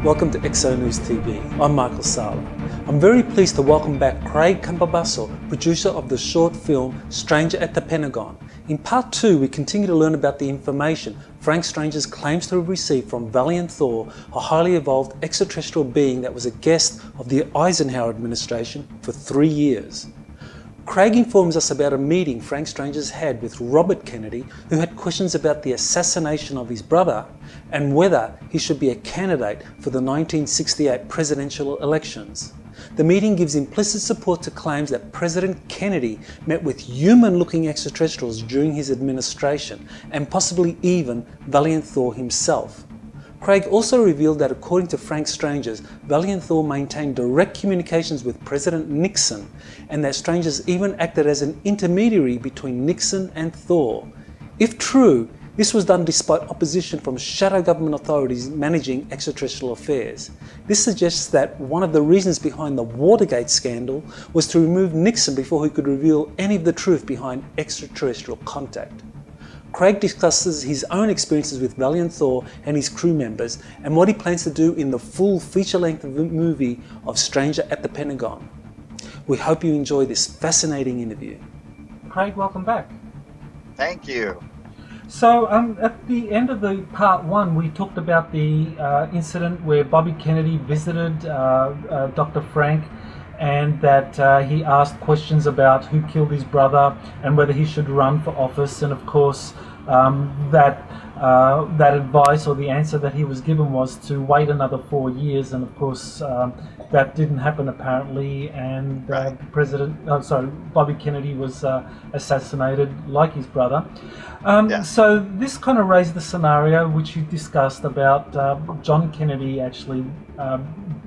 Welcome to ExoNews TV. I'm Michael Sala. I'm very pleased to welcome back Craig Campobasso, producer of the short film Stranger at the Pentagon. In part 2, we continue to learn about the information Frank Stranges claims to have received from Valiant Thor, a highly evolved extraterrestrial being that was a guest of the Eisenhower administration for 3 years. Craig informs us about a meeting Frank Stranges had with Robert Kennedy, who had questions about the assassination of his brother and whether he should be a candidate for the 1968 presidential elections. The meeting gives implicit support to claims that President Kennedy met with human-looking extraterrestrials during his administration, and possibly even Valiant Thor himself. Craig also revealed that according to Frank Stranges, Valiant Thor maintained direct communications with President Nixon, and that Stranges even acted as an intermediary between Nixon and Thor. If true, this was done despite opposition from shadow government authorities managing extraterrestrial affairs. This suggests that one of the reasons behind the Watergate scandal was to remove Nixon before he could reveal any of the truth behind extraterrestrial contact. Craig discusses his own experiences with Valiant Thor and his crew members and what he plans to do in the full feature-length movie of Stranger at the Pentagon. We hope you enjoy this fascinating interview. Craig, welcome back. Thank you. So at the end of the part 1, we talked about the incident where Bobby Kennedy visited Dr. Frank, and that he asked questions about who killed his brother and whether he should run for office. And of course, that advice, or the answer that he was given, was to wait another 4 years. And of course, that didn't happen apparently. And Bobby Kennedy was assassinated like his brother. So this kind of raised the scenario which you discussed about John Kennedy actually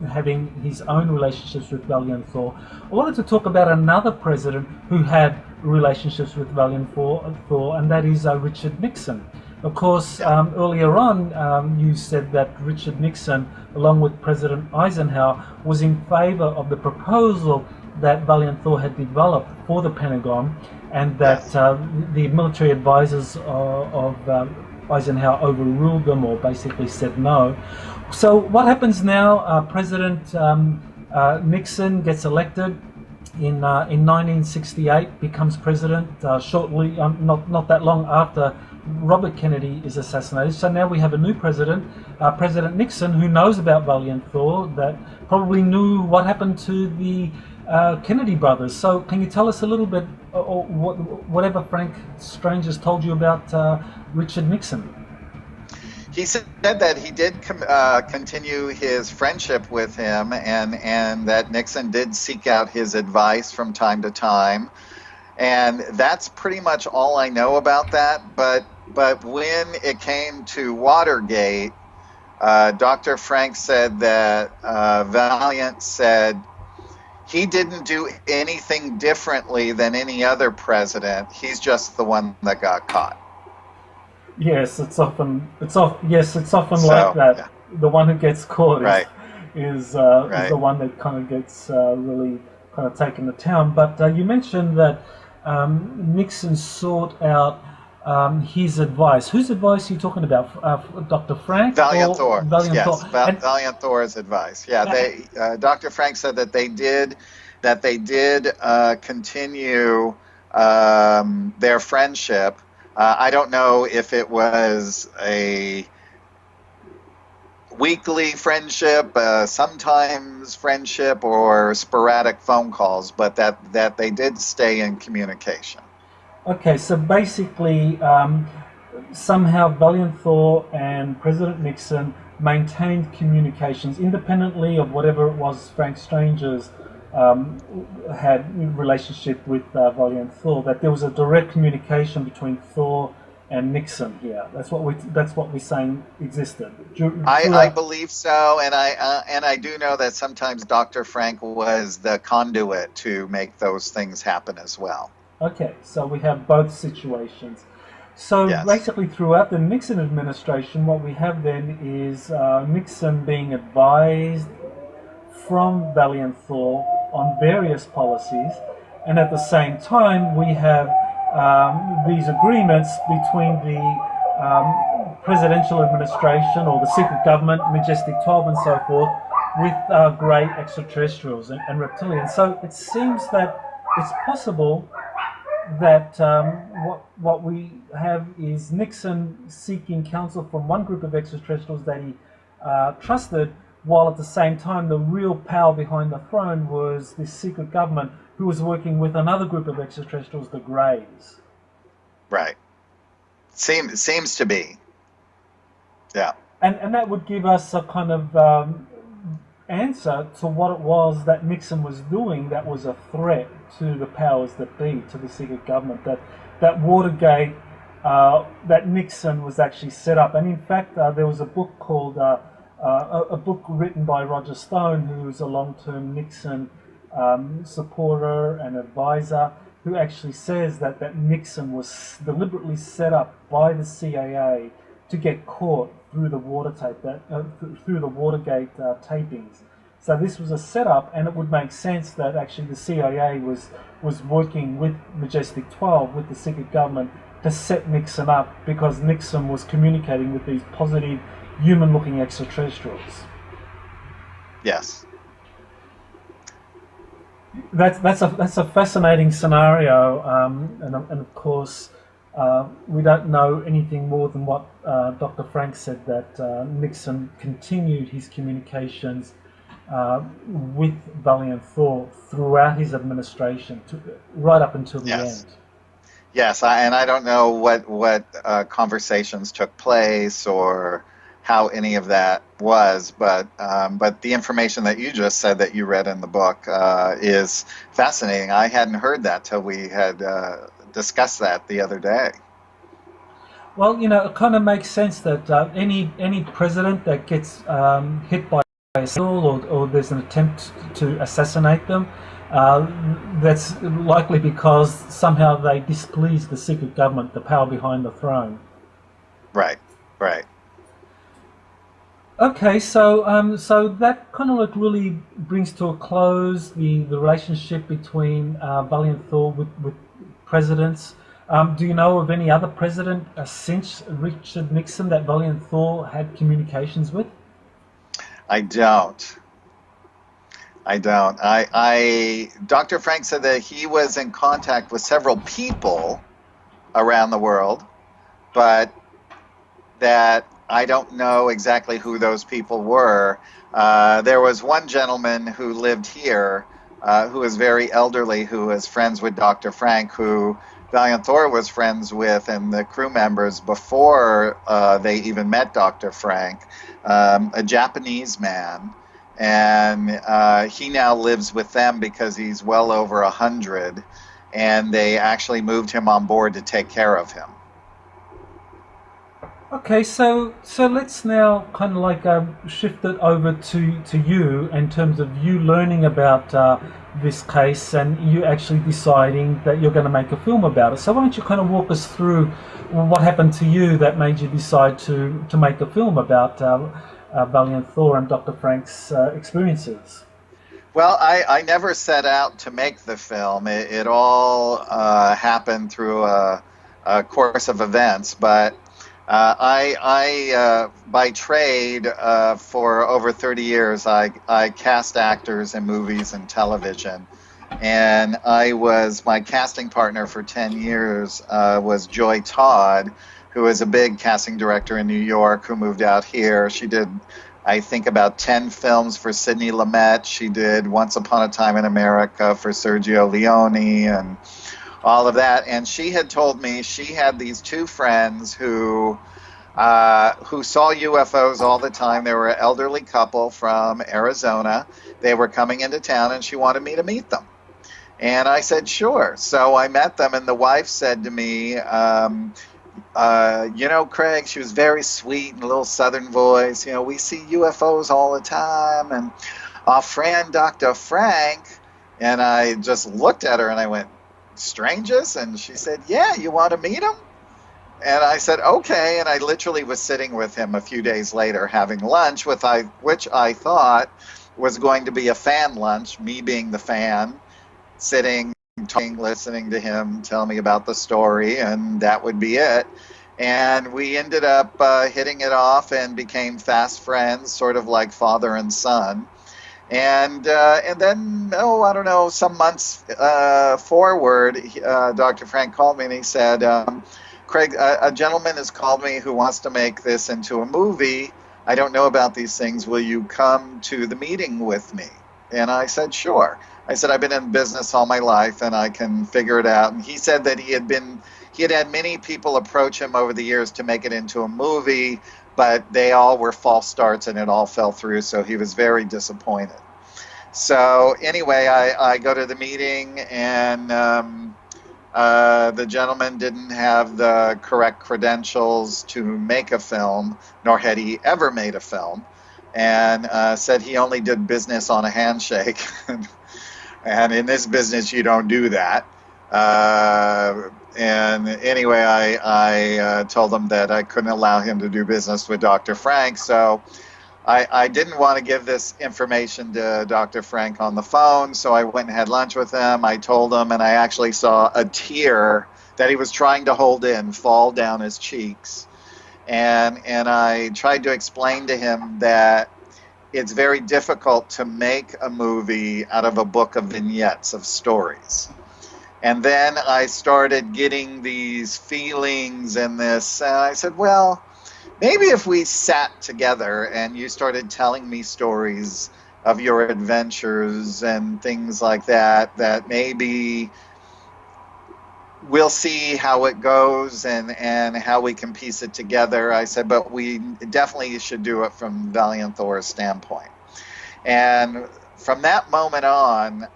having his own relationships with Valiant Thor. I wanted to talk about another president who had relationships with Valiant Thor, and that is Richard Nixon. Of course, earlier on, you said that Richard Nixon, along with President Eisenhower, was in favor of the proposal that Valiant Thor had developed for the Pentagon, and that the military advisors of Eisenhower overruled them, or basically said no. So what happens now? President Nixon gets elected in 1968, becomes president shortly, not that long after Robert Kennedy is assassinated. So now we have a new president, President Nixon, who knows about Valiant Thor, that probably knew what happened to the Kennedy brothers. So can you tell us a little bit, or whatever Frank Stranges told you about Richard Nixon? He said that he did continue his friendship with him, and that Nixon did seek out his advice from time to time. And that's pretty much all I know about that. But when it came to Watergate, Dr. Frank said that Valiant said he didn't do anything differently than any other president. He's just the one that got caught. Yes, it's often like that. Yeah. The one who gets caught is the one that kind of gets really kind of taken to town. But you mentioned that Nixon sought out his advice. Whose advice are you talking about? Dr. Frank? Valiant Thor. Valiant yes, Thor. Valiant Thor's advice. Yeah, Dr. Frank said that they did continue their friendship. I don't know if it was a weekly friendship, sometimes friendship, or sporadic phone calls, but that they did stay in communication. Okay, so basically, somehow Valiant Thor and President Nixon maintained communications independently of whatever it was Frank Stranges had relationship with Valiant Thor. That there was a direct communication between Thor and Nixon here. That's what we're saying existed. I believe so, and I do know that sometimes Dr. Frank was the conduit to make those things happen as well. Okay, so we have both situations. So basically, throughout the Nixon administration, what we have then is Nixon being advised from Valiant Thor on various policies, and at the same time we have these agreements between the presidential administration or the secret government, Majestic 12 and so forth, with grey extraterrestrials and reptilians. So it seems that it's possible that what we have is Nixon seeking counsel from one group of extraterrestrials that he trusted, while at the same time the real power behind the throne was this secret government who was working with another group of extraterrestrials, the Greys. Right. Seems to be. Yeah. And that would give us a kind of answer to what it was that Nixon was doing that was a threat to the powers that be, to the secret government, that Watergate, that Nixon was actually set up. And in fact, there was a book called, a book written by Roger Stone, who's a long-term Nixon supporter and advisor, who actually says that Nixon was deliberately set up by the CIA to get caught through the through the Watergate tapings. So this was a setup, and it would make sense that actually the CIA was working with Majestic 12, with the secret government, to set Nixon up, because Nixon was communicating with these positive, human-looking extraterrestrials. Yes. That's a fascinating scenario, and of course we don't know anything more than what Dr. Frank said, that Nixon continued his communications with Valiant Thor throughout his administration, right up until the end. Yes, and I don't know what conversations took place or how any of that was, but the information that you just said that you read in the book is fascinating. I hadn't heard that till we had discussed that the other day. Well, it kind of makes sense that any president that gets hit by a missile, or there's an attempt to assassinate them, that's likely because somehow they displease the secret government, the power behind the throne. Right. Okay, so so that kind of really brings to a close the relationship between Valiant Thor with presidents. Do you know of any other president since Richard Nixon that Valiant Thor had communications with? I don't. Dr. Frank said that he was in contact with several people around the world, but that I don't know exactly who those people were. There was one gentleman who lived here, who was very elderly, who was friends with Dr. Frank, who Valiant Thor was friends with, and the crew members before they even met Dr. Frank, a Japanese man. And he now lives with them because he's well over 100, and they actually moved him on board to take care of him. Okay, so let's now kind of like shift it over to you in terms of you learning about this case and you actually deciding that you're going to make a film about it. So why don't you kind of walk us through what happened to you that made you decide to make a film about Valiant Thor and Dr. Frank's experiences? Well, I never set out to make the film. It all happened through a course of events, but I by trade, for over 30 years, I cast actors in movies and television. And my casting partner for 10 years was Joy Todd, who is a big casting director in New York, who moved out here. She did, I think, about 10 films for Sidney Lumet. She did Once Upon a Time in America for Sergio Leone and all of that. And she had told me she had these two friends who saw UFOs all the time. They were an elderly couple from Arizona. They were coming into town, and she wanted me to meet them. And I said, sure. So I met them, and the wife said to me, Craig, she was very sweet and a little southern voice. We see UFOs all the time, and our friend Dr. Frank. And I just looked at her and I went, Stranges? And she said, yeah, you want to meet him? And I said, okay. And I literally was sitting with him a few days later having lunch, which I thought was going to be a fan lunch, me being the fan, sitting, talking, listening to him tell me about the story, and that would be it. And we ended up hitting it off and became fast friends, sort of like father and son. And then, oh, I don't know, some months forward, Dr. Frank called me and he said, Craig, a gentleman has called me who wants to make this into a movie. I don't know about these things. Will you come to the meeting with me? And I said, sure. I said, I've been in business all my life and I can figure it out. And he said that he had had many people approach him over the years to make it into a movie, but they all were false starts and it all fell through. So he was very disappointed. So anyway, I go to the meeting and the gentleman didn't have the correct credentials to make a film, nor had he ever made a film, and said he only did business on a handshake. And in this business, you don't do that. And anyway, I told him that I couldn't allow him to do business with Dr. Frank. So I didn't want to give this information to Dr. Frank on the phone. So I went and had lunch with him. I told him, and I actually saw a tear that he was trying to hold in fall down his cheeks. And I tried to explain to him that it's very difficult to make a movie out of a book of vignettes of stories. And then I started getting these feelings and this, and I said, well, maybe if we sat together and you started telling me stories of your adventures and things like that, that maybe we'll see how it goes and how we can piece it together. I said, but we definitely should do it from Valiant Thor's standpoint. And from that moment on,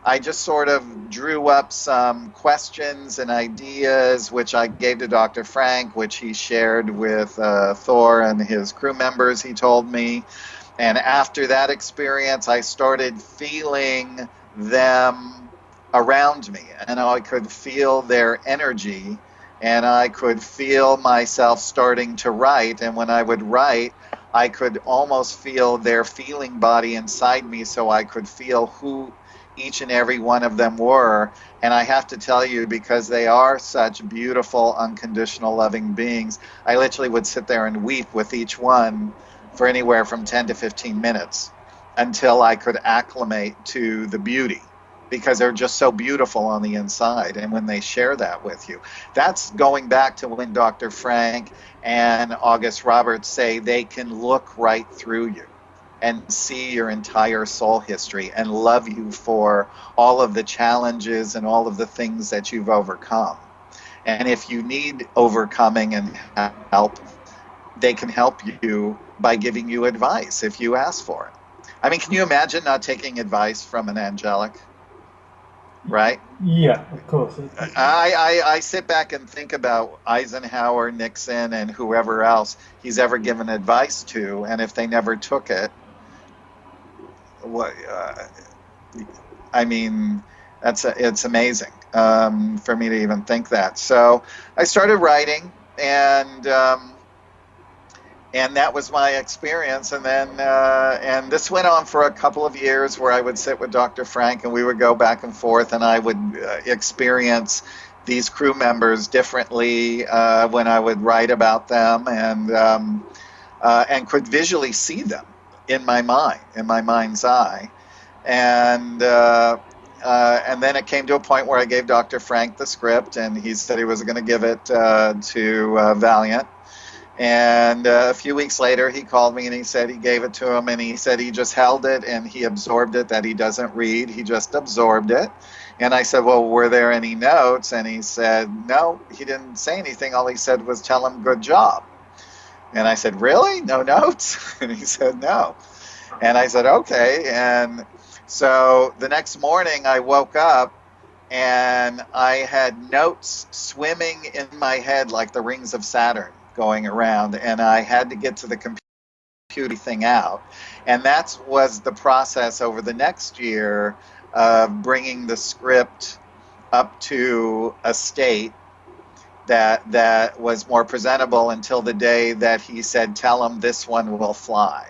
I just sort of drew up some questions and ideas, which I gave to Dr. Frank, which he shared with Thor and his crew members, he told me. And after that experience, I started feeling them around me, and I could feel their energy, and I could feel myself starting to write. And when I would write, I could almost feel their feeling body inside me, so I could feel who each and every one of them were. And I have to tell you, because they are such beautiful, unconditional, loving beings, I literally would sit there and weep with each one for anywhere from 10 to 15 minutes until I could acclimate to the beauty, because they're just so beautiful on the inside. And when they share that with you, that's going back to when Dr. Frank and August Roberts say they can look right through you and see your entire soul history and love you for all of the challenges and all of the things that you've overcome. And if you need overcoming and help, they can help you by giving you advice if you ask for it. I mean, can you imagine not taking advice from an angelic? Right? Yeah, of course. I sit back and think about Eisenhower, Nixon, and whoever else he's ever given advice to, and if they never took it, I mean, it's amazing for me to even think that. So I started writing, and that was my experience. And then and this went on for a couple of years, where I would sit with Dr. Frank and we would go back and forth, and I would experience these crew members differently when I would write about them, and could visually see them in my mind, in my mind's eye. And then it came to a point where I gave Dr. Frank the script, and he said he was going to give it to Valiant. And a few weeks later, he called me and he said he gave it to him, and he said he just held it and he absorbed it, that he doesn't read. He just absorbed it. And I said, well, were there any notes? And he said, no, he didn't say anything. All he said was, tell him good job. And I said, really? No notes? And he said, no. And I said, okay. And so the next morning I woke up and I had notes swimming in my head like the rings of Saturn going around, and I had to get to the computer thing out. And that was the process over the next year of bringing the script up to a state that was more presentable, until the day that he said, tell him this one will fly.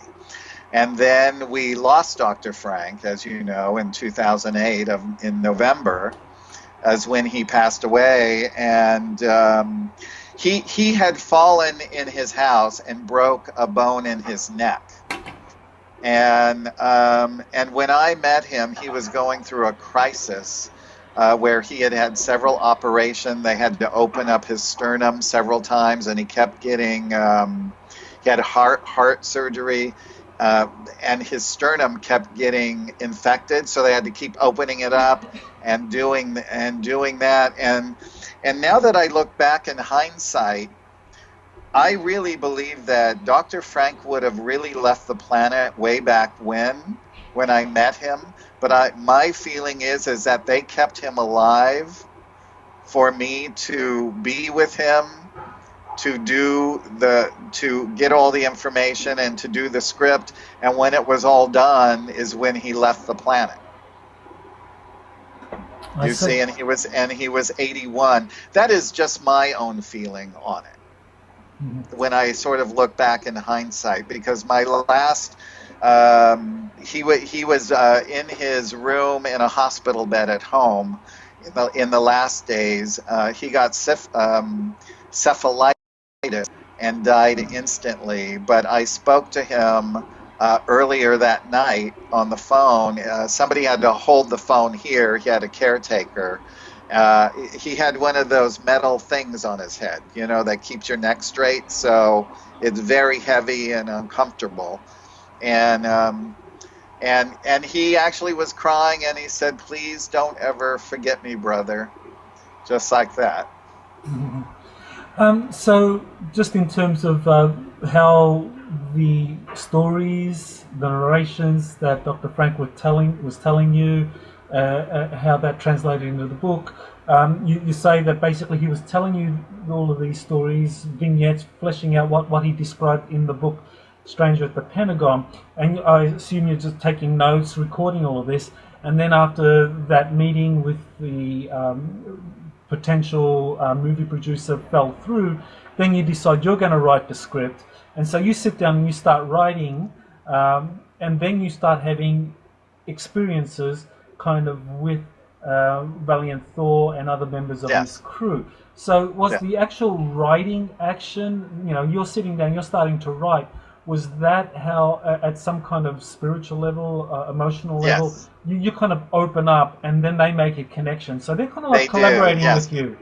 And then we lost Dr. Frank, as you know, in 2008 in November. as when he passed away, and he had fallen in his house and broke a bone in his neck. And when I met him, he was going through a crisis where he had had several operations. They had to open up his sternum several times, and he kept getting he had heart surgery, and his sternum kept getting infected. So they had to keep opening it up and doing that. And now that I look back in hindsight, I really believe that Dr. Frank would have really left the planet way back when I met him. But my feeling is that they kept him alive for me to be with him, to get all the information and to do the script. And when it was all done is when he left the planet. You see, and he was 81. That is just my own feeling on it. When I sort of look back in hindsight, because my last, he was in his room in a hospital bed at home in the last days. He got cephalitis and died instantly. But I spoke to him earlier that night on the phone. Somebody had to hold the phone here. He had a caretaker. He had one of those metal things on his head, you know, that keeps your neck straight. So it's very heavy and uncomfortable. And he actually was crying, and he said, "Please don't ever forget me, brother," just like that. So just in terms of how the stories, the narrations that Dr. Frank was telling you, how that translated into the book. You say that basically he was telling you all of these stories, vignettes, fleshing out what he described in the book, Stranger at the Pentagon. And I assume you're just taking notes, recording all of this. And then after that meeting with the potential movie producer fell through, then you decide you're going to write the script. And so you sit down and you start writing, and then you start having experiences kind of with Valiant Thor and other members of his crew. So was the actual writing action, you know, you're sitting down, you're starting to write, was that how at some kind of spiritual level, emotional level, you kind of open up and then they make a connection? So they're kind of like collaborating with you.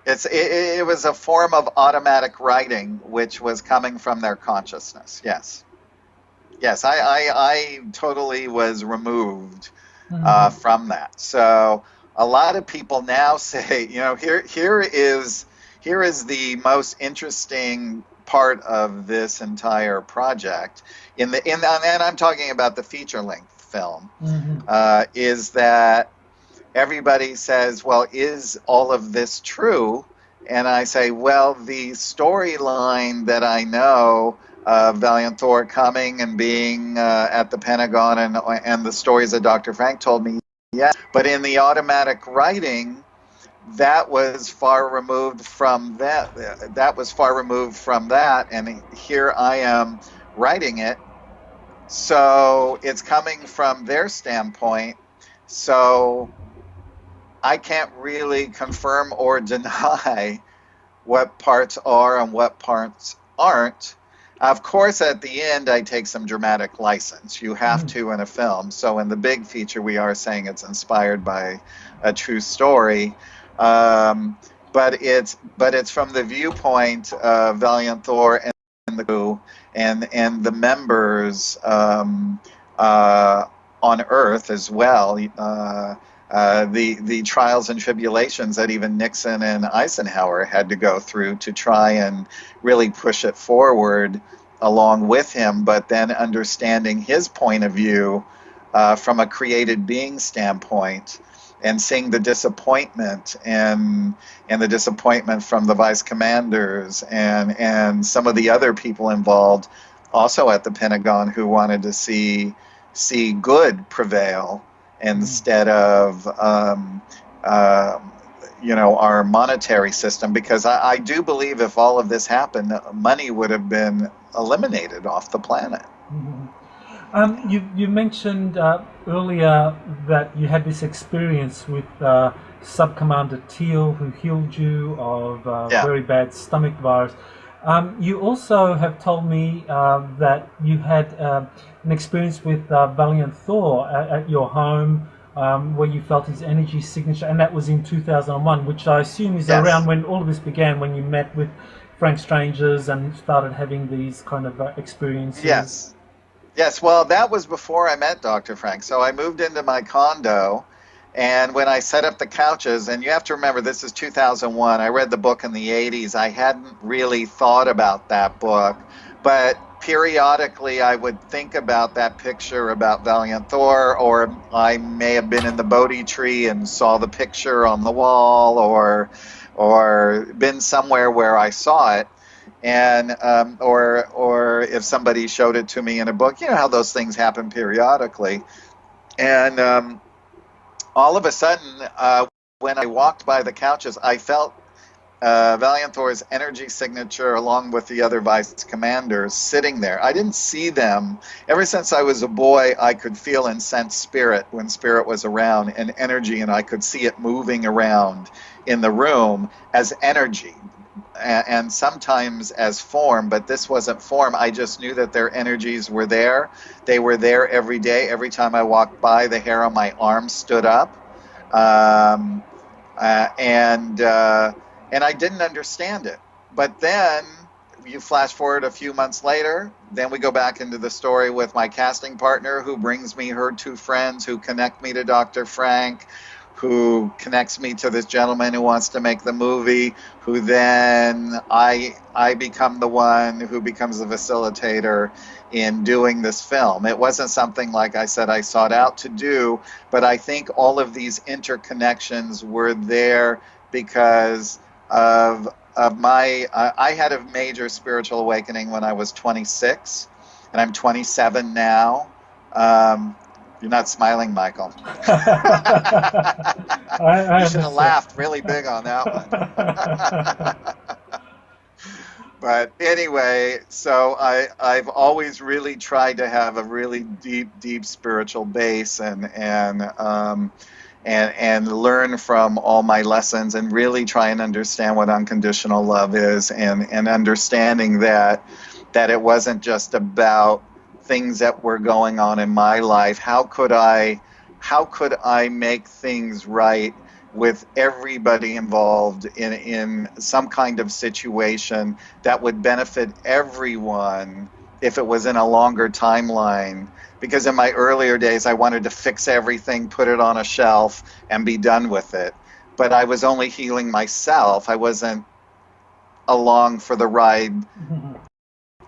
It was a form of automatic writing which was coming from their consciousness. Yes, I totally was removed from that. So a lot of people now say, you know, here is the most interesting part of this entire project and I'm talking about the feature-length film, is that everybody says, well, is all of this true? And I say, well, the storyline that I know, Valiant Thor coming and being at the Pentagon and the stories that Dr. Frank told me, yeah. But in the automatic writing, that was far removed from that. That was far removed from that, and here I am writing it. So it's coming from their standpoint. So I can't really confirm or deny what parts are and what parts aren't. Of course, at the end, I take some dramatic license. You have to in a film. So in the big feature, we are saying it's inspired by a true story. But it's from the viewpoint of Valiant Thor and the crew and the members on Earth as well. The trials and tribulations that even Nixon and Eisenhower had to go through to try and really push it forward along with him, but then understanding his point of view from a created being standpoint, and seeing the disappointment and the disappointment from the vice commanders and some of the other people involved also at the Pentagon who wanted to see good prevail instead of you know, our monetary system, because I do believe if all of this happened, money would have been eliminated off the planet. You mentioned earlier that you had this experience with Sub Commander Teal, who healed you of Yeah. very bad stomach virus. You also have told me that you had an experience with Valiant Thor at your home, where you felt his energy signature, and that was in 2001, which I assume is Yes. around when all of this began, when you met with Frank Stranges and started having these kind of experiences. Yes. Yes, well, that was before I met Dr. Frank. So I moved into my condo, and when I set up the couches, and you have to remember this is 2001, I read the book in the 80s. I hadn't really thought about that book, but periodically I would think about that picture about Valiant Thor, or I may have been in the Bodhi tree and saw the picture on the wall, or been somewhere where I saw it, and or if somebody showed it to me in a book, you know how those things happen periodically. And all of a sudden, when I walked by the couches, I felt Valiant Thor's energy signature along with the other vice commanders sitting there. I didn't see them. Ever since I was a boy, I could feel and sense spirit when spirit was around, and energy, and I could see it moving around in the room as energy, and sometimes as form, but this wasn't form. I just knew that their energies were there. They were there every day. Every time I walked by, the hair on my arm stood up. Um, and I didn't understand it. But then you flash forward a few months later, then we go back into the story with my casting partner, who brings me her two friends who connect me to Dr. Frank, who connects me to this gentleman who wants to make the movie, who then I become the one who becomes the facilitator in doing this film. It wasn't something, like I said, I sought out to do, but I think all of these interconnections were there because of my I had a major spiritual awakening when I was 26, and I'm 27 now. You're not smiling, Michael. I You should have understand. laughed really big on that one. But anyway, so I've always really tried to have a really deep spiritual base, and learn from all my lessons, and really try and understand what unconditional love is, and understanding that it wasn't just about things that were going on in my life. How could I make things right with everybody involved in some kind of situation that would benefit everyone if it was in a longer timeline? Because in my earlier days, I wanted to fix everything, put it on a shelf, and be done with it. But I was only healing myself. I wasn't along for the ride.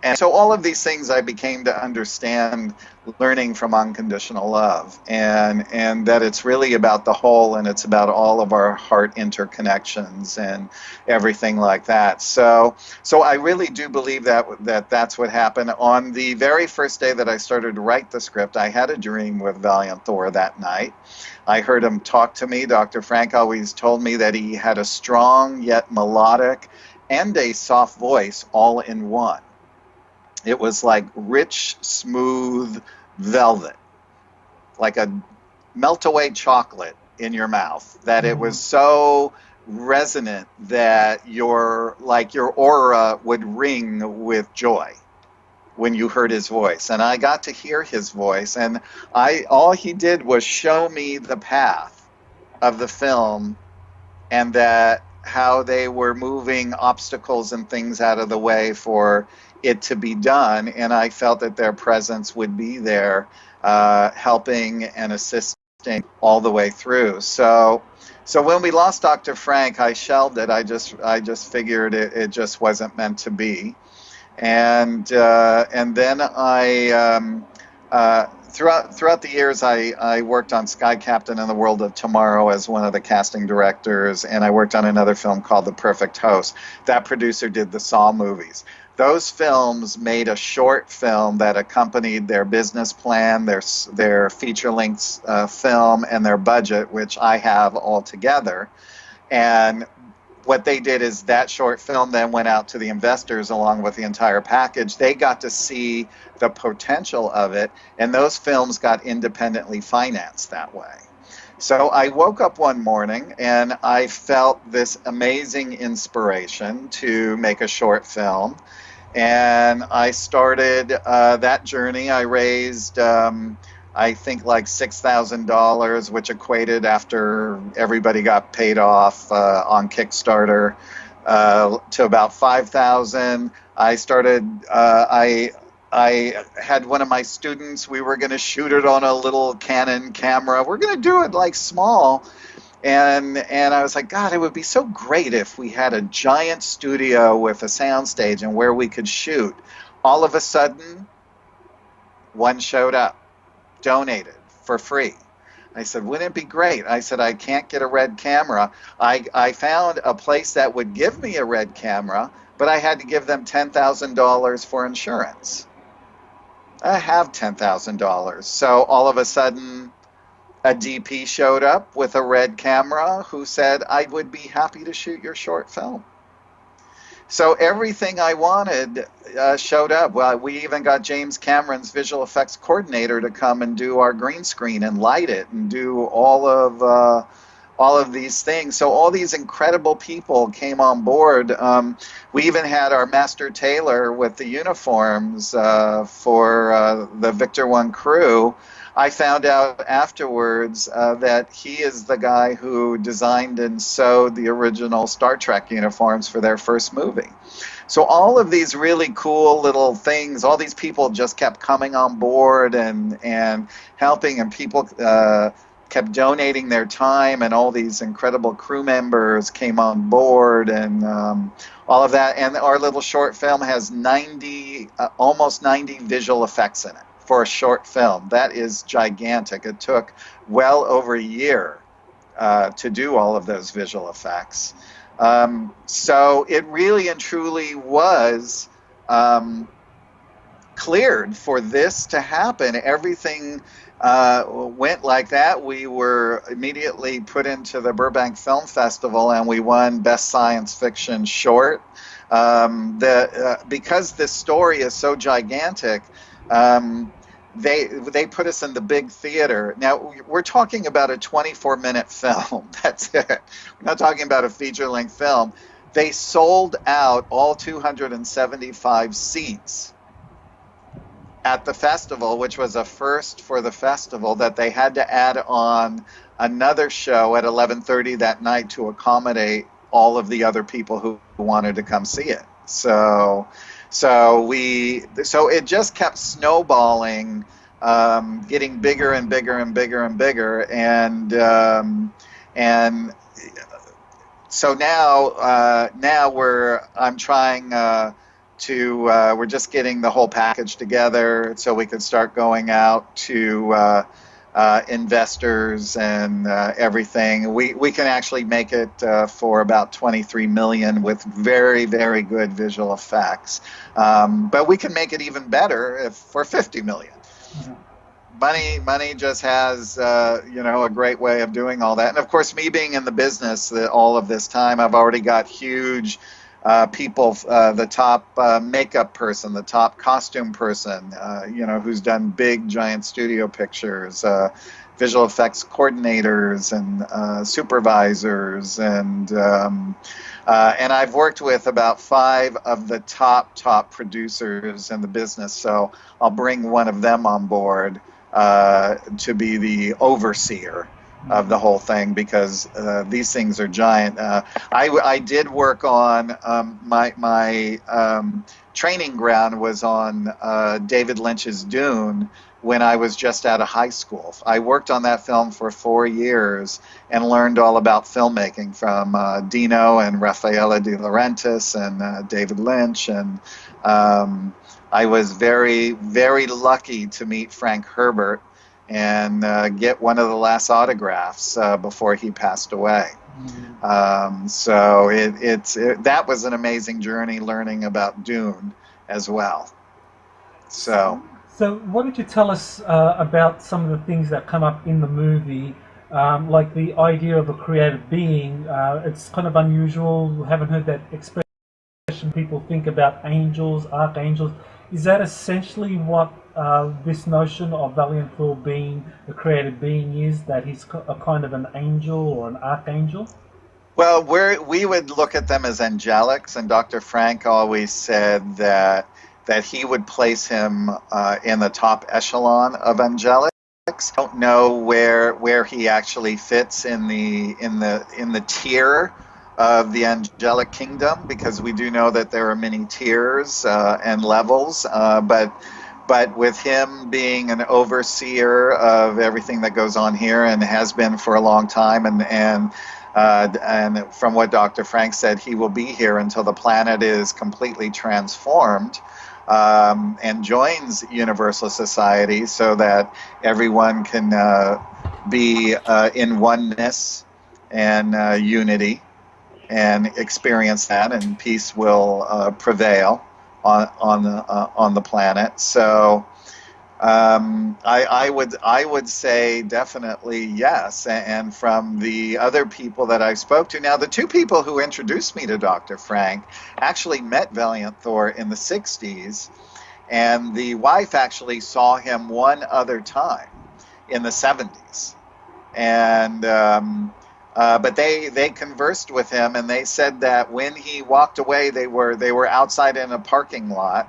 And so all of these things I became to understand learning from unconditional love, and that it's really about the whole, and it's about all of our heart interconnections and everything like that. So I really do believe that's what happened. On the very first day that I started to write the script, I had a dream with Valiant Thor that night. I heard him talk to me. Dr. Frank always told me that he had a strong yet melodic and a soft voice all in one. It was like rich, smooth velvet, like a melt-away chocolate in your mouth, that it was so resonant that your aura would ring with joy when you heard his voice. And I got to hear his voice, and all he did was show me the path of the film, and that how they were moving obstacles and things out of the way for it to be done, and I felt that their presence would be there, helping and assisting all the way through. So when we lost Dr. Frank, I shelved it. I just figured it just wasn't meant to be, and then throughout the years, I worked on Sky Captain and the World of Tomorrow as one of the casting directors, and I worked on another film called The Perfect Host. That producer did the Saw movies. Those films made a short film that accompanied their business plan, their feature-length film, and their budget, which I have all together. And what they did is that short film then went out to the investors along with the entire package. They got to see the potential of it, and those films got independently financed that way. So I woke up one morning and I felt this amazing inspiration to make a short film. And I started that journey. I raised, I think, like $6,000, which equated, after everybody got paid off on Kickstarter, to about 5,000. I started. I had one of my students. We were going to shoot it on a little Canon camera. We're going to do it like small. And I was like, God, it would be so great if we had a giant studio with a soundstage and where we could shoot. All of a sudden, one showed up, donated for free. I said, wouldn't it be great? I said, I can't get a red camera. I found a place that would give me a red camera, but I had to give them $10,000 for insurance. I have $10,000. So all of a sudden, a DP showed up with a red camera who said, I would be happy to shoot your short film. So everything I wanted showed up. Well, we even got James Cameron's visual effects coordinator to come and do our green screen and light it and do all of these things. So all these incredible people came on board. We even had our master tailor with the uniforms for the Victor 1 crew. I found out afterwards that he is the guy who designed and sewed the original Star Trek uniforms for their first movie. So all of these really cool little things, all these people just kept coming on board and helping, and people kept donating their time, and all these incredible crew members came on board, and all of that. And our little short film has almost 90 visual effects in it. For a short film. That is gigantic. It took well over a year to do all of those visual effects. So it really and truly was cleared for this to happen. Everything went like that. We were immediately put into the Burbank Film Festival, and we won Best Science Fiction Short. Because this story is so gigantic, they put us in the big theater. Now, we're talking about a 24-minute film. That's it. We're not talking about a feature-length film. They sold out all 275 seats at the festival, which was a first for the festival, that they had to add on another show at 11:30 that night to accommodate all of the other people who wanted to come see it. So it just kept snowballing, getting bigger and bigger and bigger and bigger, and so now we're just getting the whole package together so we could start going out to investors and everything. We can actually make it for about $23 million with very, very good visual effects. But we can make it even better for $50 million. Mm-hmm. Money just has a great way of doing all that. And of course, me being in the business all of this time, I've already got huge people, the top makeup person, the top costume person, who's done big, giant studio pictures, visual effects coordinators and supervisors, and I've worked with about 5 of the top producers in the business. So I'll bring one of them on board to be the overseer of the whole thing, because these things are giant. I did work on my training ground was on David Lynch's Dune when I was just out of high school. I worked on that film for 4 years and learned all about filmmaking from Dino and Raffaella De Laurentiis and David Lynch, and I was very, very lucky to meet Frank Herbert and get one of the last autographs before he passed away. Mm-hmm. So that was an amazing journey, learning about Dune as well. So why don't you tell us about some of the things that come up in the movie like the idea of a created being. It's kind of unusual. Haven't heard that expression. People think about angels, archangels. Is that essentially what this notion of Valiant Thor being a created being is? That he's a kind of an angel or an archangel? Well, we would look at them as angelics, and Dr. Frank always said that he would place him in the top echelon of angelics. Don't know where he actually fits in the tier of the angelic kingdom, because we do know that there are many tiers and levels, but with him being an overseer of everything that goes on here and has been for a long time, and from what Dr. Frank said, he will be here until the planet is completely transformed and joins universal society, so that everyone can be in oneness and unity and experience that, and peace will prevail on the planet. So I would say definitely yes. And from the other people that I spoke to, now the two people who introduced me to Dr. Frank actually met Valiant Thor in the 60s, and the wife actually saw him one other time in the 70s. And but they conversed with him, and they said that when he walked away, they were outside in a parking lot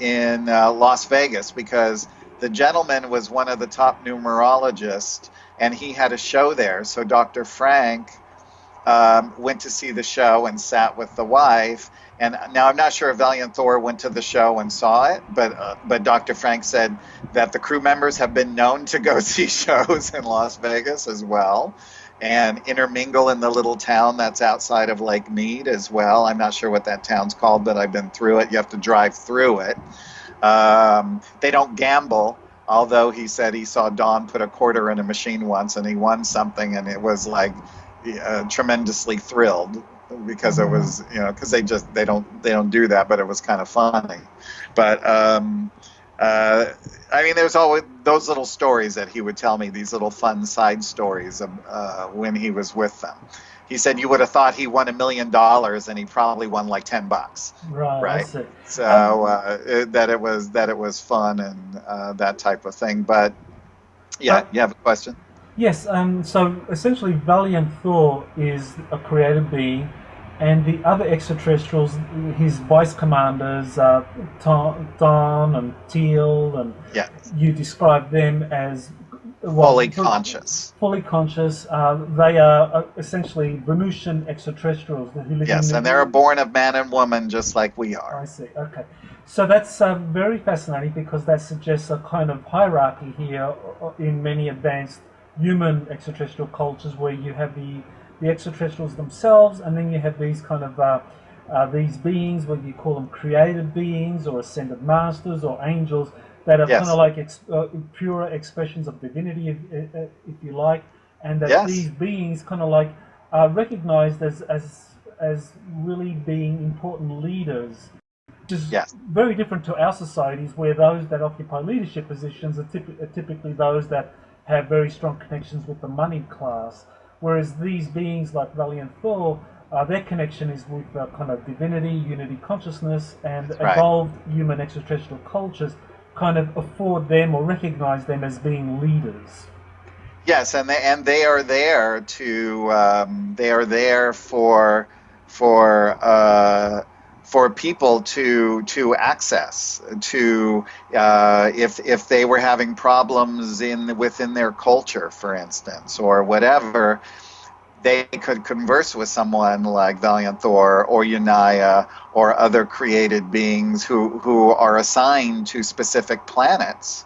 in Las Vegas, because the gentleman was one of the top numerologists, and he had a show there. So Dr. Frank went to see the show and sat with the wife. And now I'm not sure if Valiant Thor went to the show and saw it, but Dr. Frank said that the crew members have been known to go see shows in Las Vegas as well, and intermingle in the little town that's outside of Lake Mead as well. I'm not sure what that town's called, but I've been through it. You have to drive through it. They don't gamble, although he said he saw Don put a quarter in a machine once and he won something, and it was like tremendously thrilled, because it was, because they don't do that, but it was kind of funny. But I mean, there's always those little stories that he would tell me, these little fun side stories of when he was with them. He said you would have thought he won $1 million, and he probably won like $10. Right. So that it was fun and that type of thing. But yeah, you have a question? Yes. So essentially, Valiant Thor is a created being, and the other extraterrestrials, his vice commanders, Don and Teal, and you describe them as fully conscious. Fully conscious. They are essentially Venusian extraterrestrials who live in and they're born of man and woman, just like we are. I see. Okay, so that's very fascinating, because that suggests a kind of hierarchy here in many advanced human extraterrestrial cultures, where you have the extraterrestrials themselves, and then you have these kind of these beings, whether you call them created beings or ascended masters or angels, that are kind of like pure expressions of divinity, if you like, and that these beings kind of like are recognized as really being important leaders, which is very different to our societies, where those that occupy leadership positions are typically those that have very strong connections with the moneyed class. Whereas these beings like Valiant Thor, their connection is with kind of divinity, unity consciousness, and evolved human extraterrestrial cultures kind of afford them or recognize them as being leaders. Yes, and they are there for people to access, to if they were having problems within their culture, for instance, or whatever, they could converse with someone like Valiant Thor or Unaya or other created beings who are assigned to specific planets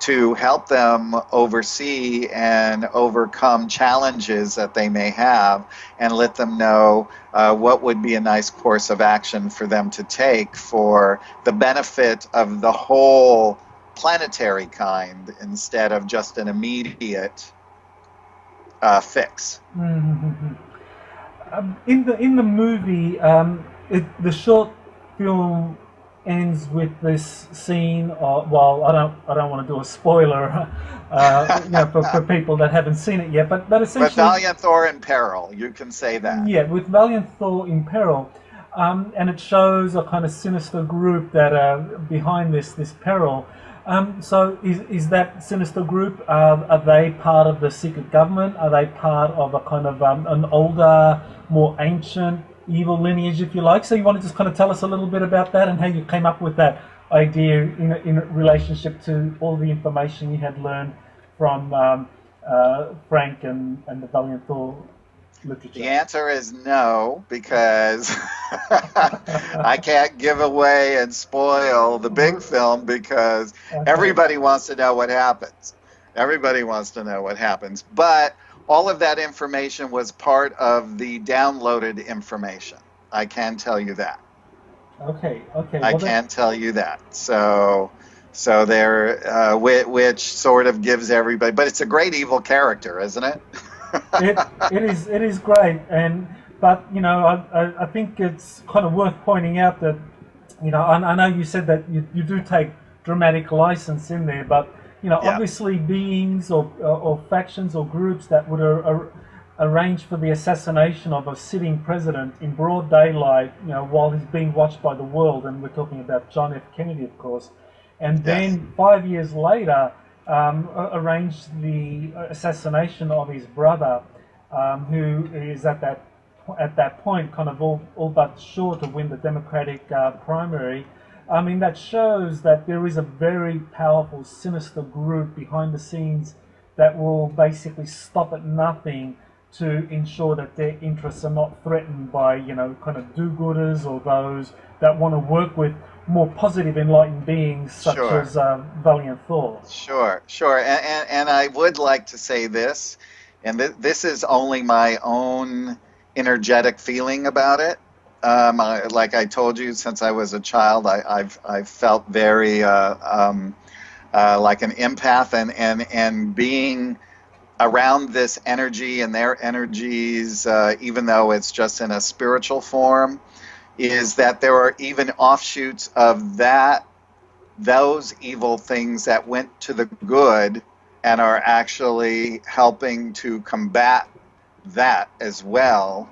to help them oversee and overcome challenges that they may have, and let them know what would be a nice course of action for them to take for the benefit of the whole planetary kind, instead of just an immediate fix. Mm-hmm. In the movie, the short film ends with this scene. Well, I don't want to do a spoiler, for people that haven't seen it yet. But essentially, with Valiant Thor in peril, you can say that. Yeah, with Valiant Thor in peril, and it shows a kind of sinister group that are behind this peril. So is that sinister group? Are they part of the secret government? Are they part of a kind of an older, more ancient evil lineage, if you like? So you want to just kind of tell us a little bit about that and how you came up with that idea in relationship to all the information you had learned from Frank and the Valiant Thor literature? The answer is no, because I can't give away and spoil the big film, because everybody wants to know what happens. Everybody wants to know what happens. But all of that information was part of the downloaded information. I can tell you that. Okay. I can tell you that. So there, which sort of gives everybody. But it's a great evil character, isn't it? It is great, but I think it's kind of worth pointing out that I know you said that you do take dramatic license in there, but obviously beings or factions or groups that would arrange for the assassination of a sitting president in broad daylight, while he's being watched by the world, and we're talking about John F. Kennedy, of course, and then 5 years later arranged the assassination of his brother, who is at that point kind of all but sure to win the Democratic primary. I mean, that shows that there is a very powerful, sinister group behind the scenes that will basically stop at nothing to ensure that their interests are not threatened by, kind of do-gooders or those that want to work with more positive, enlightened beings such as Valiant Thor. Sure. And I would like to say this, and this is only my own energetic feeling about it. Like I told you, since I was a child, I've felt very like an empath, and being around this energy and their energies, even though it's just in a spiritual form, is that there are even offshoots of those evil things that went to the good and are actually helping to combat that as well,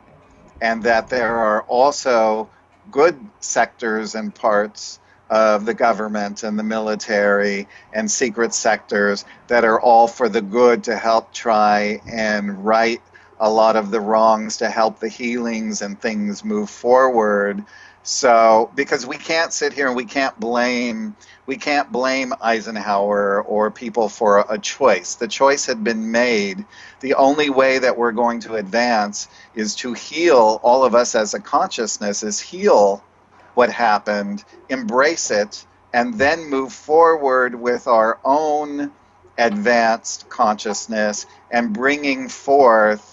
and that there are also good sectors and parts of the government and the military and secret sectors that are all for the good, to help try and right a lot of the wrongs, to help the healings and things move forward. So, because we can't sit here and we can't blame Eisenhower or people for a choice. The choice had been made. The only way that we're going to advance is to heal, all of us as a consciousness, is heal what happened, embrace it, and then move forward with our own advanced consciousness and bringing forth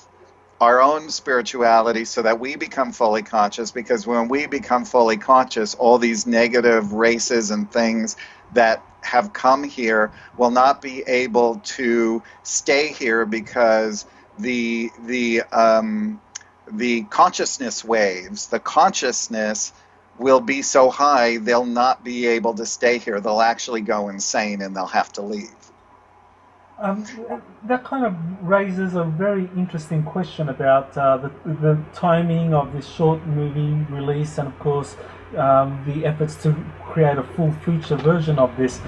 our own spirituality so that we become fully conscious. Because when we become fully conscious, all these negative races and things that have come here will not be able to stay here, because the consciousness waves, the consciousness will be so high they'll not be able to stay here. They'll actually go insane and they'll have to leave. That kind of raises a very interesting question about the timing of this short movie release, and of course the efforts to create a full feature version of this.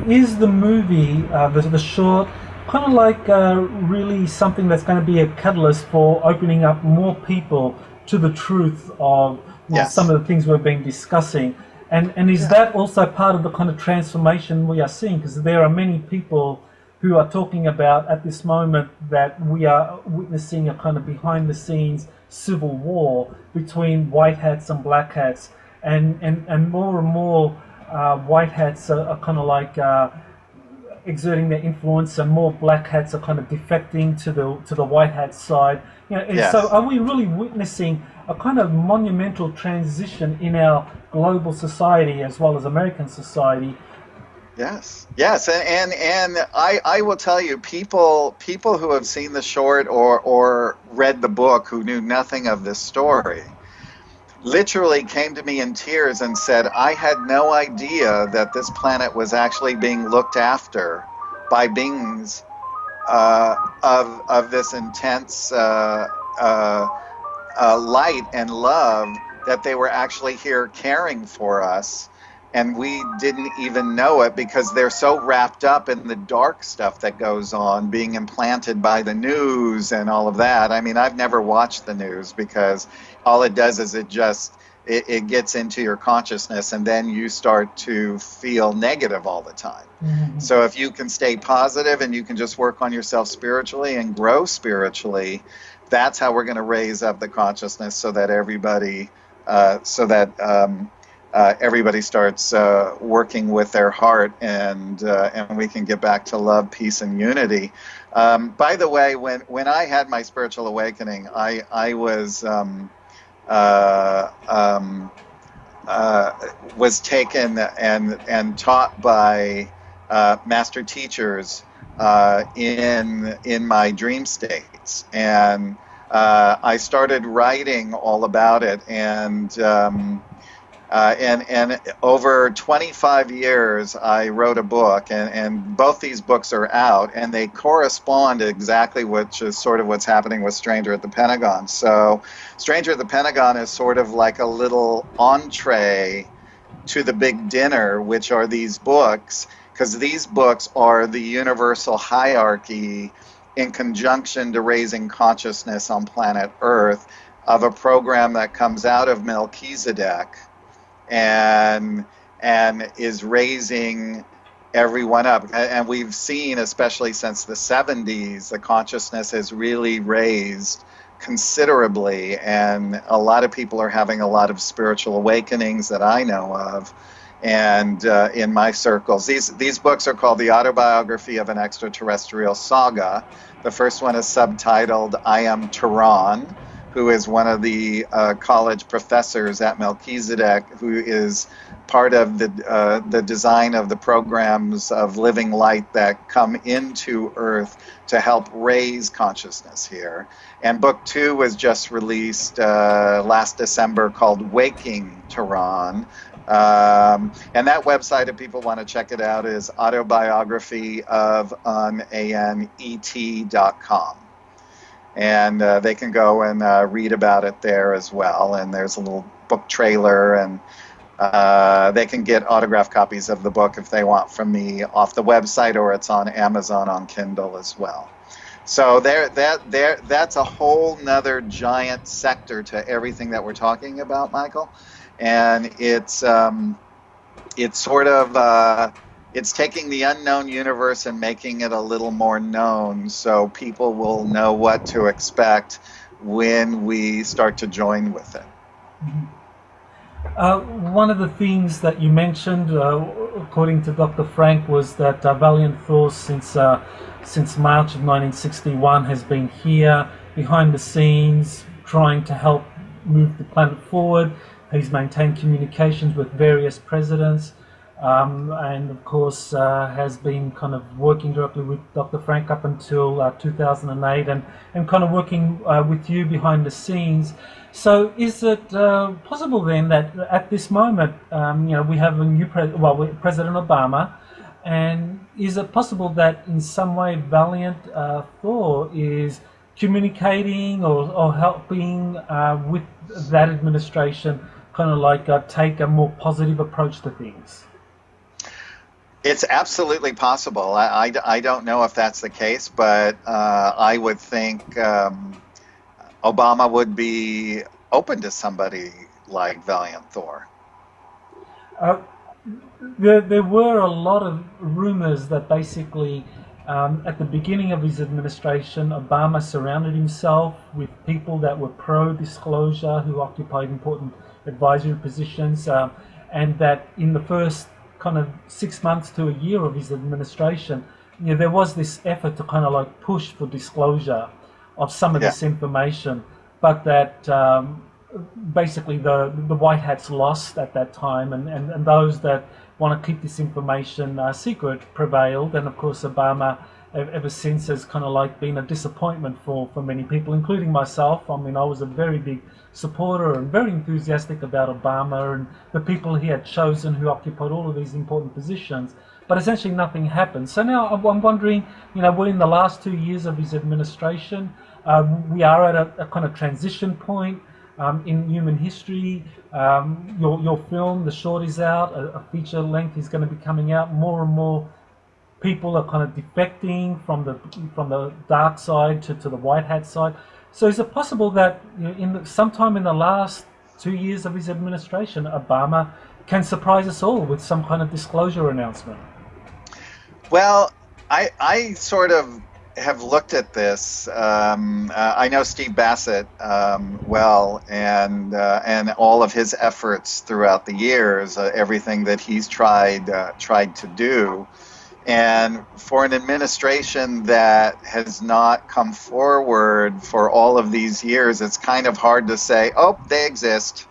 Is the movie, the short, kind of like really something that's going to be a catalyst for opening up more people to the truth of some of the things we've been discussing? And is that also part of the kind of transformation we are seeing? Because there are many people who are talking about at this moment that we are witnessing a kind of behind-the-scenes civil war between white hats and black hats, and more white hats are kind of like exerting their influence, and more black hats are kind of defecting to the white hat side. So are we really witnessing a kind of monumental transition in our global society as well as American society? Yes, and I will tell you, people who have seen the short or read the book who knew nothing of this story literally came to me in tears and said, I had no idea that this planet was actually being looked after by beings of this intense light and love, that they were actually here caring for us, and we didn't even know it because they're so wrapped up in the dark stuff that goes on, being implanted by the news and all of that. I mean, I've never watched the news because all it does is it gets into your consciousness, and then you start to feel negative all the time. Mm-hmm. So if you can stay positive and you can just work on yourself spiritually and grow spiritually, that's how we're going to raise up the consciousness, so that everybody everybody starts working with their heart, and we can get back to love, peace, and unity. By the way, when I had my spiritual awakening, I was taken and taught by master teachers in my dream states, and I started writing all about it, and over 25 years I wrote a book, and both these books are out, and they correspond exactly, which is sort of what's happening with Stranger at the Pentagon. So Stranger at the Pentagon is sort of like a little entree to the big dinner, which are these books, because these books are the universal hierarchy in conjunction to raising consciousness on planet Earth of a program that comes out of Melchizedek and is raising everyone up. And we've seen, especially since the 70s, the consciousness has really raised considerably, and a lot of people are having a lot of spiritual awakenings that I know of. And in my circles, these books are called The Autobiography of an Extraterrestrial Saga. The first one is subtitled I Am Tehran, who is one of the college professors at Melchizedek, who is part of the design of the programs of living light that come into Earth to help raise consciousness here. And book 2 was just released last December, called Waking Tehran. And that website, if people want to check it out, is autobiographyofananet.com. And they can go and read about it there as well. And there's a little book trailer, and they can get autographed copies of the book if they want from me off the website, or it's on Amazon on Kindle as well. So that's a whole nother giant sector to everything that we're talking about, Michael. And it's sort of it's taking the unknown universe and making it a little more known, so people will know what to expect when we start to join with it. Mm-hmm. One of the things that you mentioned, according to Dr. Frank, was that Valiant Thor, since March of 1961, has been here behind the scenes trying to help move the planet forward. He's maintained communications with various presidents, and of course has been kind of working directly with Dr. Frank up until 2008, and kind of working with you behind the scenes. So is it possible then that at this moment, we have a new President Obama, and is it possible that in some way Valiant Thor is communicating or helping with that administration, kind of like take a more positive approach to things? It's absolutely possible. I don't know if that's the case, but I would think Obama would be open to somebody like Valiant Thor. There were a lot of rumors that basically at the beginning of his administration, Obama surrounded himself with people that were pro-disclosure, who occupied important advisory positions, and that in the first kind of 6 months to a year of his administration, there was this effort to kind of like push for disclosure of some of this information, but that basically the White Hats lost at that time, and those that want to keep this information secret prevailed, and of course Obama ever since has kind of like been a disappointment for many people, including myself. I mean, I was a very big supporter and very enthusiastic about Obama and the people he had chosen who occupied all of these important positions. But essentially nothing happened. So now I'm wondering, we're in the last 2 years of his administration. We are at a kind of transition point in human history. Your film, The Short, is out. A feature length is going to be coming out. More and more people are kind of defecting from the dark side to the white hat side. So is it possible that sometime in the last 2 years of his administration, Obama can surprise us all with some kind of disclosure announcement? Well, I sort of have looked at this. I know Steve Bassett well, and all of his efforts throughout the years, everything that he's tried to do. And for an administration that has not come forward for all of these years, it's kind of hard to say, oh, they exist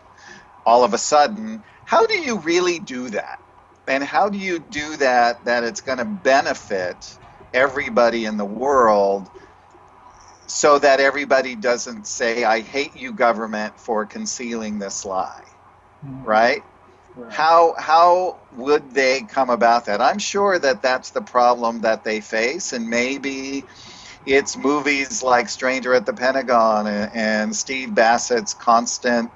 all of a sudden. How do you really do that? And how do you do that it's going to benefit everybody in the world so that everybody doesn't say, I hate you, government, for concealing this lie, right? How would they come about that? I'm sure that that's the problem that they face, and maybe it's movies like Stranger at the Pentagon and Steve Bassett's constant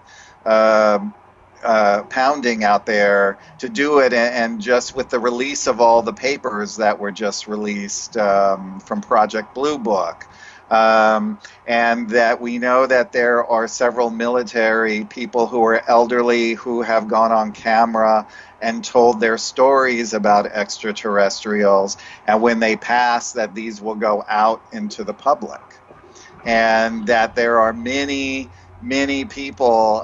pounding out there to do it, and just with the release of all the papers that were just released from Project Blue Book. And that we know that there are several military people who are elderly who have gone on camera and told their stories about extraterrestrials, and when they pass, that these will go out into the public, and that there are many people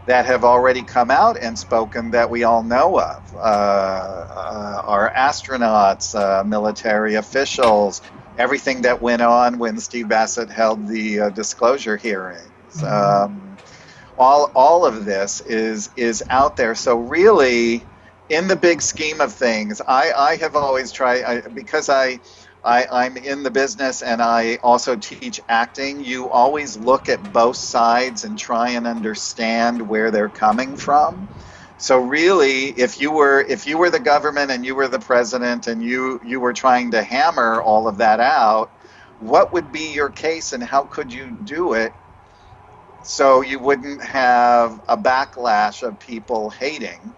that have already come out and spoken that we all know of, our astronauts, military officials, everything that went on when Steve Bassett held the disclosure hearings. All of this is out there. So really, in the big scheme of things, I have always tried, because I'm in the business and I also teach acting, you always look at both sides and try and understand where they're coming from. So really, if you were the government and you were the president and you were trying to hammer all of that out, what would be your case and how could you do it so you wouldn't have a backlash of people hating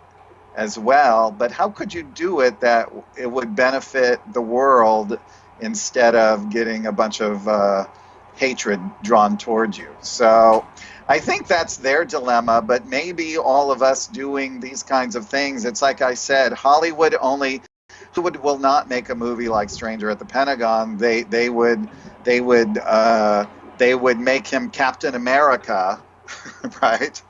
as well? But how could you do it that it would benefit the world instead of getting a bunch of hatred drawn towards you? So I think that's their dilemma, but maybe all of us doing these kinds of things, it's like I said, Hollywood will not make a movie like Stranger at the Pentagon. They would make him Captain America, right?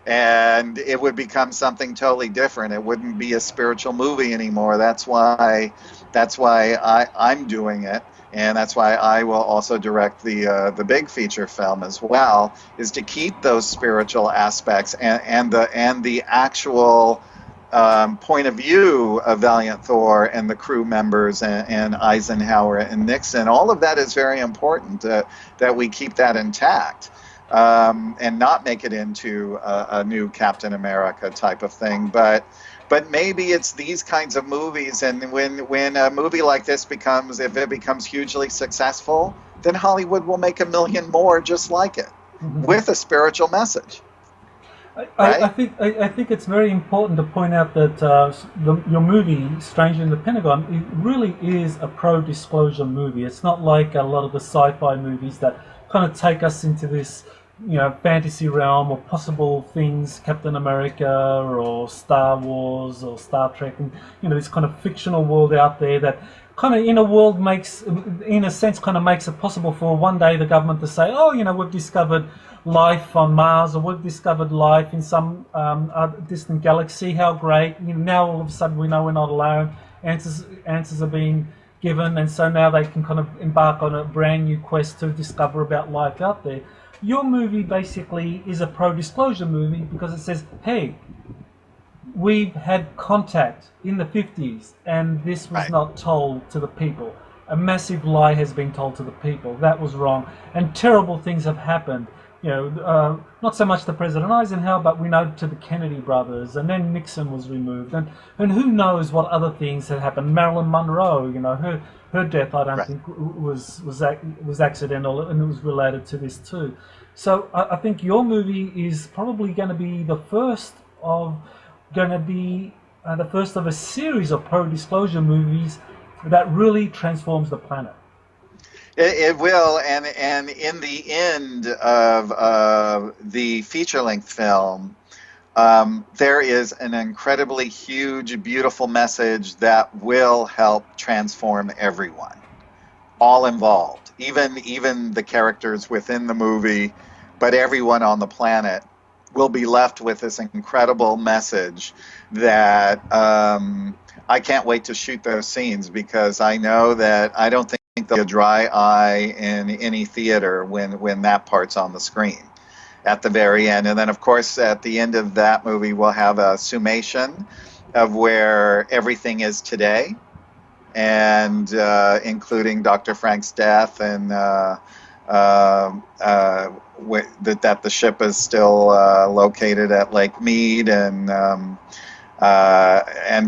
And it would become something totally different. It wouldn't be a spiritual movie anymore. That's why I'm doing it. And that's why I will also direct the big feature film as well, is to keep those spiritual aspects and the actual point of view of Valiant Thor and the crew members and Eisenhower and Nixon. All of that is very important, that we keep that intact and not make it into a new Captain America type of thing. But maybe it's these kinds of movies, and when a movie like this if it becomes hugely successful, then Hollywood will make 1 million more just like it, with a spiritual message. I think it's very important to point out that your movie, Stranger in the Pentagon, it really is a pro-disclosure movie. It's not like a lot of the sci-fi movies that kind of take us into this fantasy realm or possible things, Captain America or Star Wars or Star Trek, and this kind of fictional world out there that kind of in a sense makes it possible for one day the government to say, oh, we've discovered life on Mars, or we've discovered life in some distant galaxy. How great! Now all of a sudden we know we're not alone. Answers are being given, and so now they can kind of embark on a brand new quest to discover about life out there. Your movie basically is a pro-disclosure movie because it says, hey, we've had contact in the 50s and this was not told to the people. a massive lie has been told to the people. That was wrong, and terrible things have happened. You know, not so much to President Eisenhower, but we know to the Kennedy brothers, and then Nixon was removed, and who knows what other things had happened. Marilyn Monroe, you know, her death, I don't think was accidental, and it was related to this too. So I think your movie is probably going to be the first of a series of pro-disclosure movies that really transforms the planet. It will, and in the end of the feature-length film, there is an incredibly huge, beautiful message that will help transform everyone, all involved, even the characters within the movie, but everyone on the planet will be left with this incredible message that I can't wait to shoot those scenes, because I know that I don't think there'll be a dry eye in any theater when that part's on the screen at the very end. And then, of course, at the end of that movie, we'll have a summation of where everything is today, and including Dr. Frank's death, and that the ship is still located at Lake Mead, and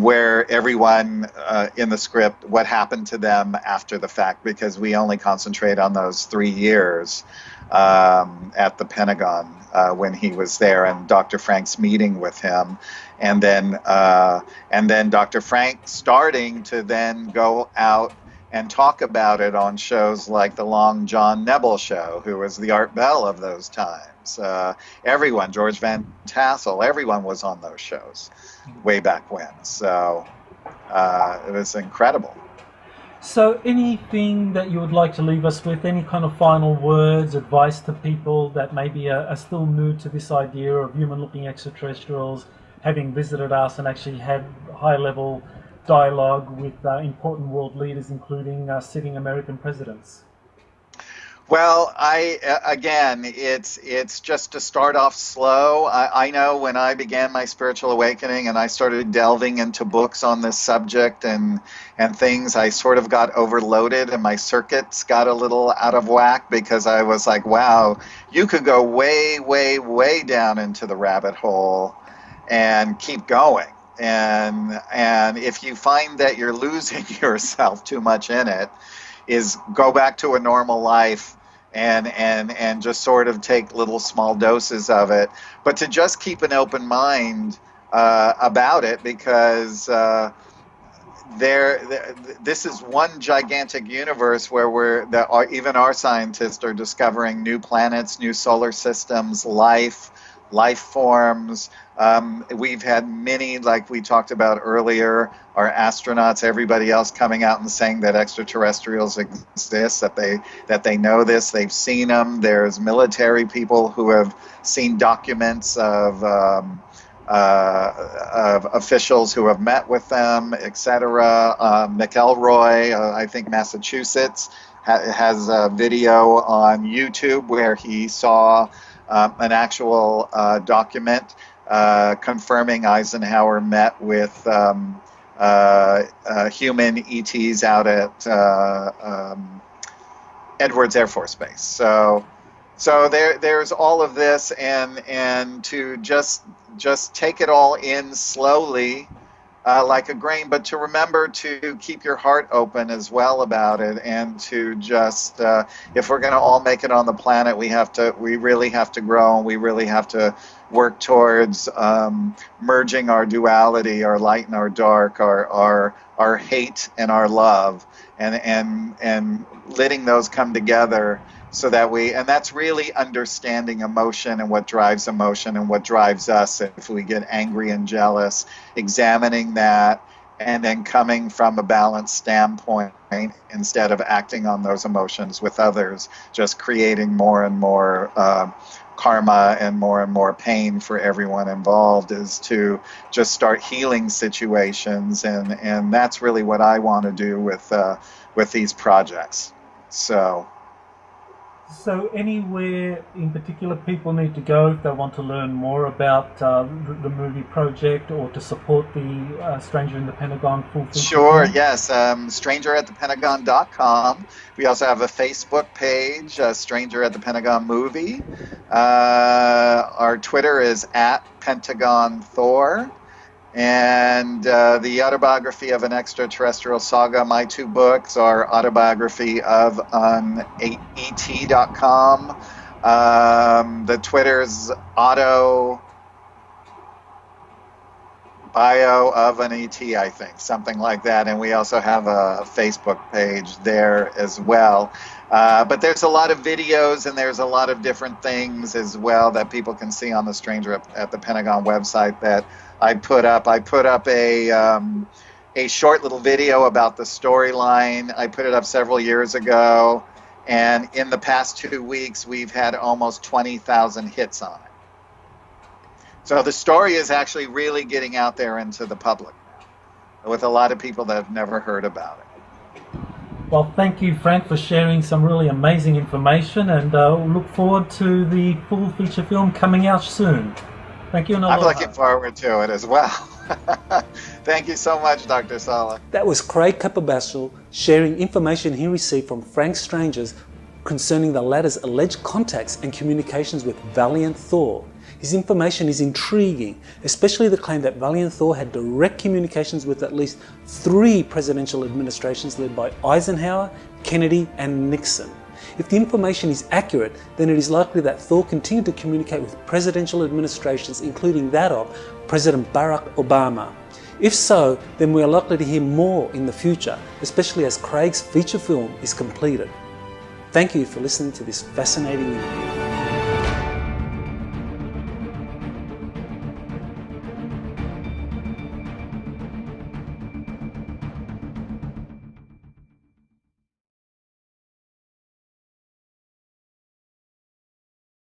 where everyone in the script, what happened to them after the fact, because we only concentrate on those 3 years at the Pentagon when he was there, and Dr. Frank's meeting with him, and then Dr. Frank starting to then go out and talk about it on shows like the Long John Nebel show, who was the Art Bell of those times. Everyone, George Van Tassel, everyone was on those shows way back when. So it was incredible. So anything that you would like to leave us with, any kind of final words, advice to people that maybe are still new to this idea of human-looking extraterrestrials having visited us and actually had high-level dialogue with important world leaders, including sitting American presidents? Well, again, it's just to start off slow. I know when I began my spiritual awakening and I started delving into books on this subject and things, I sort of got overloaded and my circuits got a little out of whack, because I was like, wow, you could go way, way, way down into the rabbit hole and keep going. And if you find that you're losing yourself too much in it, is go back to a normal life and just sort of take little small doses of it, but to just keep an open mind about it, because this is one gigantic universe where even our scientists are discovering new planets, new solar systems, life forms. We've had many, like we talked about earlier, our astronauts, everybody else coming out and saying that extraterrestrials exist, that they know this, they've seen them. There's military people who have seen documents of officials who have met with them, etc. McElroy, I think Massachusetts, has a video on YouTube where he saw an actual document confirming Eisenhower met with human ETs out at Edwards Air Force Base. So there's all of this, and to just take it all in slowly, like a grain, but to remember to keep your heart open as well about it, and to just, if we're going to all make it on the planet, we really have to grow, and we really have to work towards merging our duality, our light and our dark, our hate and our love, and letting those come together, so that and that's really understanding emotion and what drives emotion and what drives us if we get angry and jealous, examining that, and then coming from a balanced standpoint instead of acting on those emotions with others, just creating more and more karma and more pain for everyone involved, is to just start healing situations, and that's really what I want to do with these projects. So So anywhere in particular people need to go if they want to learn more about the movie project or to support the Stranger in the Pentagon full feature Sure, film? yes. StrangerAtThePentagon.com. We also have a Facebook page, Stranger at the Pentagon Movie. Our Twitter is @Pentagon Thor. And the Autobiography of an Extraterrestrial Saga, my two books are Autobiography of an ET.com. The Twitter's Auto Bio of an ET, I think, something like that. And we also have a Facebook page there as well. But there's a lot of videos and there's a lot of different things as well that people can see on the Stranger at the Pentagon website that I put up. I put up a short little video about the storyline. I put it up several years ago, and in the past 2 weeks, we've had almost 20,000 hits on it. So the story is actually really getting out there into the public now, with a lot of people that have never heard about it. Well, thank you, Frank, for sharing some really amazing information, and we'll look forward to the full feature film coming out soon. Thank you. I'm looking forward to it as well. Thank you so much, Dr. Sala. That was Craig Campobasso sharing information he received from Frank Stranges concerning the latter's alleged contacts and communications with Valiant Thor. His information is intriguing, especially the claim that Valiant Thor had direct communications with at least 3 presidential administrations led by Eisenhower, Kennedy, and Nixon. If the information is accurate, then it is likely that Thor continued to communicate with presidential administrations, including that of President Barack Obama. If so, then we are likely to hear more in the future, especially as Craig's feature film is completed. Thank you for listening to this fascinating interview.